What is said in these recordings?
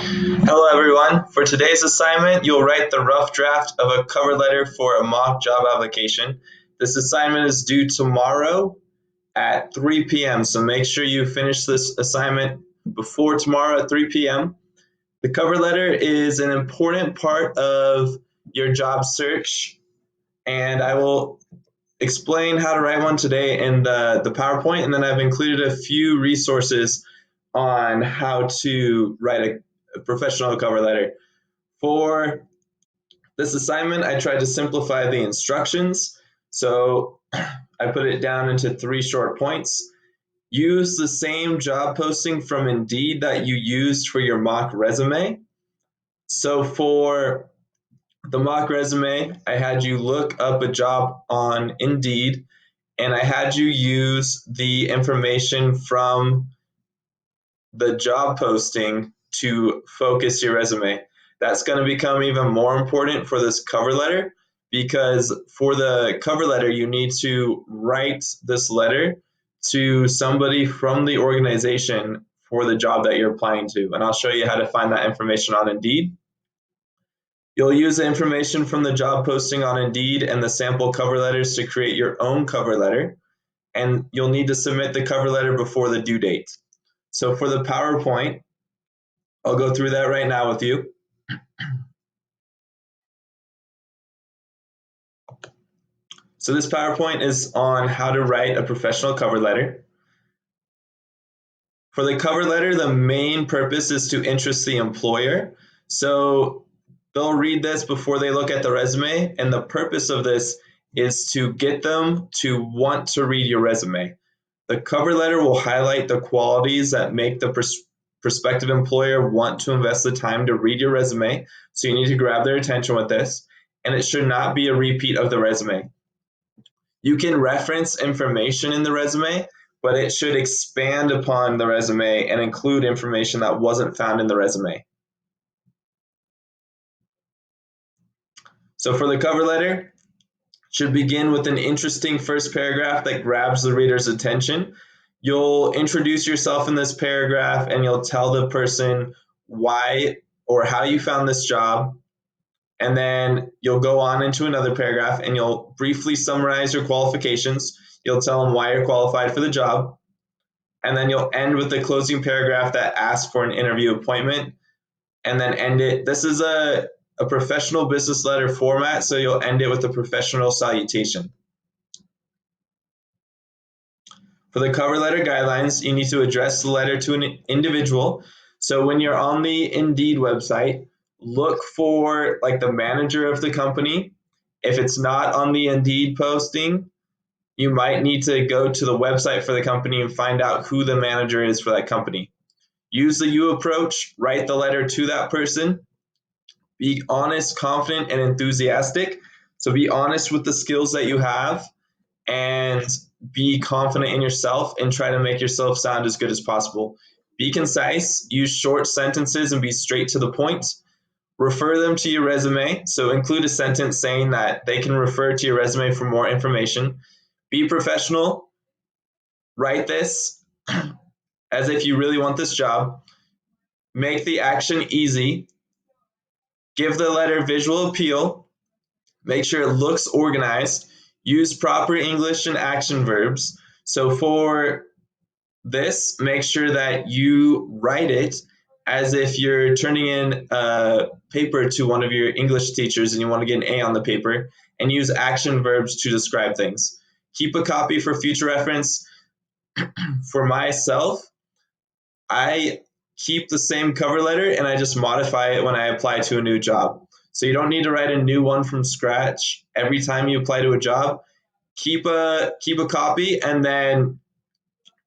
Hello everyone. For today's assignment, you'll write the rough draft of a cover letter for a mock job application. This assignment is due tomorrow at 3 p.m., so make sure you finish this assignment before tomorrow at 3 p.m. The cover letter is an important part of your job search, and I will explain how to write one today in the PowerPoint, and then I've included a few resources on how to write a professional cover letter. For this assignment, I tried to simplify the instructions. So I put it down into 3 short points. Use the same job posting from Indeed that you used for your mock resume. So for the mock resume, I had you look up a job on Indeed and I had you use the information from the job posting to focus your resume. That's going to become even more important for this cover letter because for the cover letter, you need to write this letter to somebody from the organization for the job that you're applying to. And I'll show you how to find that information on Indeed. You'll use the information from the job posting on Indeed and the sample cover letters to create your own cover letter. And you'll need to submit the cover letter before the due date. So for the PowerPoint, I'll go through that right now with you. So this PowerPoint is on how to write a professional cover letter. For the cover letter, the main purpose is to interest the employer. So they'll read this before they look at the resume, and the purpose of this is to get them to want to read your resume. The cover letter will highlight the qualities that make the prospective employer want to invest the time to read your resume. So you need to grab their attention with this, and it should not be a repeat of the resume. You can reference information in the resume, but it should expand upon the resume and include information that wasn't found in the resume. So for the cover letter, should begin with an interesting first paragraph that grabs the reader's attention. You'll introduce yourself in this paragraph and you'll tell the person why or how you found this job. And then you'll go on into another paragraph and you'll briefly summarize your qualifications. You'll tell them why you're qualified for the job. And then you'll end with the closing paragraph that asks for an interview appointment and then end it. This is a professional business letter format, so you'll end it with a professional salutation. For the cover letter guidelines, you need to address the letter to an individual. So when you're on the Indeed website, look for like the manager of the company. If it's not on the Indeed posting, you might need to go to the website for the company and find out who the manager is for that company. Use the you approach, write the letter to that person. Be honest, confident, and enthusiastic. So be honest with the skills that you have and be confident in yourself and try to make yourself sound as good as possible. Be concise, use short sentences and be straight to the point. Refer them to your resume. So include a sentence saying that they can refer to your resume for more information. Be professional. Write this as if you really want this job. Make the action easy. Give the letter visual appeal. Make sure it looks organized. Use proper English and action verbs. So for this, make sure that you write it as if you're turning in a paper to one of your English teachers and you want to get an A on the paper, and use action verbs to describe things. Keep a copy for future reference. For myself, I keep the same cover letter and I just modify it when I apply to a new job. So you don't need to write a new one from scratch every time you apply to a job. Keep a copy and then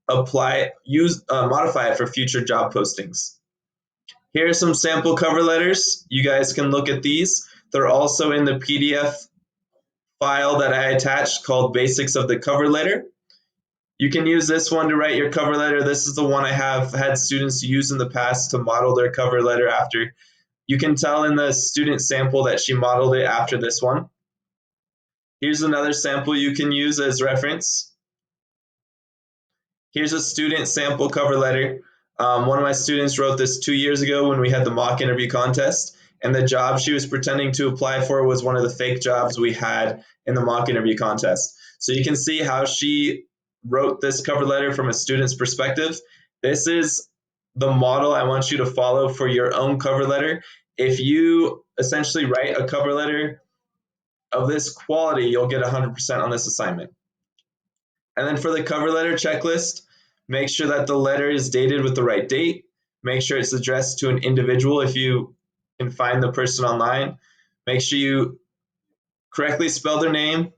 modify it for future job postings. Here are some sample cover letters. You guys can look at these. They're also in the PDF file that I attached called Basics of the Cover Letter. You can use this one to write your cover letter. This is the one I have had students use in the past to model their cover letter after. You can tell in the student sample that she modeled it after this one. Here's another sample you can use as reference. Here's a student sample cover letter. One of my students wrote this 2 years ago when we had the mock interview contest, and the job she was pretending to apply for was one of the fake jobs we had in the mock interview contest. So you can see how she wrote this cover letter from a student's perspective. This is the model I want you to follow for your own cover letter. If you essentially write a cover letter of this quality, you'll get 100% on this assignment. And then for the cover letter checklist, make sure that the letter is dated with the right date. Make sure it's addressed to an individual if you can find the person online. Make sure you correctly spell their name.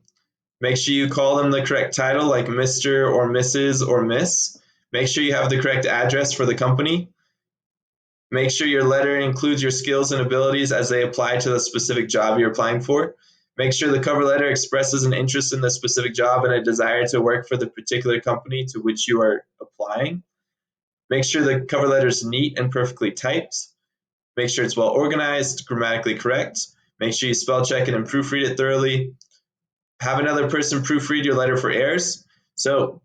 Make sure you call them the correct title, like Mr. or Mrs. or Miss. Make sure you have the correct address for the company. Make sure your letter includes your skills and abilities as they apply to the specific job you're applying for. Make sure the cover letter expresses an interest in the specific job and a desire to work for the particular company to which you are applying. Make sure the cover letter is neat and perfectly typed. Make sure it's well organized, grammatically correct. Make sure you spell check it and proofread it thoroughly. Have another person proofread your letter for errors. So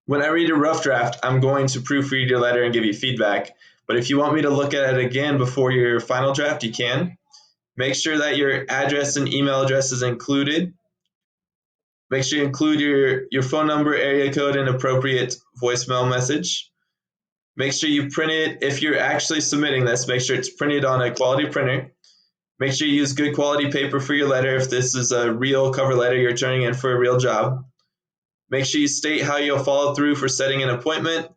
when I read a rough draft, I'm going to proofread your letter and give you feedback. But if you want me to look at it again before your final draft, you can. Make sure that your address and email address is included. Make sure you include your phone number, area code, and appropriate voicemail message. Make sure you print it. If you're actually submitting this, make sure it's printed on a quality printer. Make sure you use good quality paper for your letter if this is a real cover letter you're turning in for a real job. Make sure you state how you'll follow through for setting an appointment.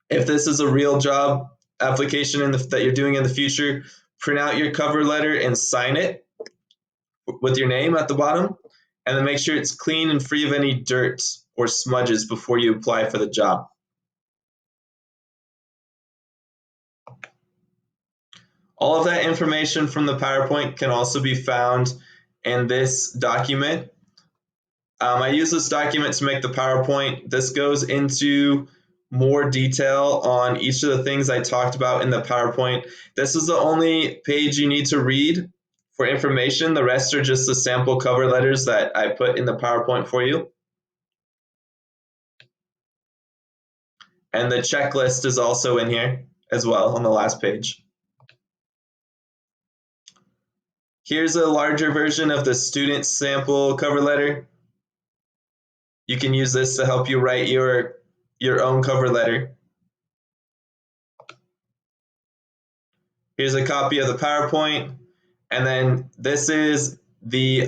If this is a real job application that you're doing in the future, print out your cover letter and sign it with your name at the bottom. And then make sure it's clean and free of any dirt or smudges before you apply for the job. All of that information from the PowerPoint can also be found in this document. I use this document to make the PowerPoint. This goes into more detail on each of the things I talked about in the PowerPoint. This is the only page you need to read for information. The rest are just the sample cover letters that I put in the PowerPoint for you. And the checklist is also in here as well on the last page. Here's a larger version of the student sample cover letter. You can use this to help you write your own cover letter. Here's a copy of the PowerPoint, and then this is the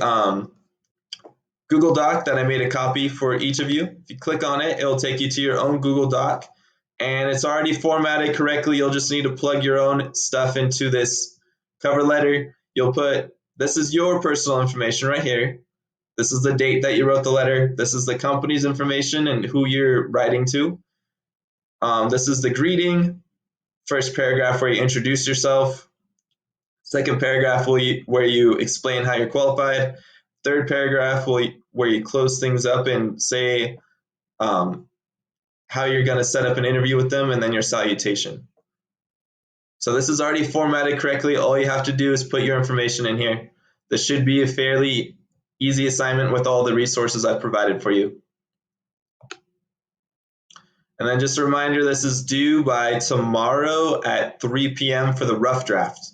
Google Doc that I made a copy for each of you. If you click on it, it'll take you to your own Google Doc, and it's already formatted correctly. You'll just need to plug your own stuff into this cover letter. You'll put, this is your personal information right here. This is the date that you wrote the letter. This is the company's information and who you're writing to. This is the greeting. First paragraph where you introduce yourself. Second paragraph where you explain how you're qualified. Third paragraph where you close things up and say how you're going to set up an interview with them, and then your salutation. So this is already formatted correctly. All you have to do is put your information in here. This should be a fairly easy assignment with all the resources I've provided for you. And then just a reminder, this is due by tomorrow at 3 p.m. for the rough draft.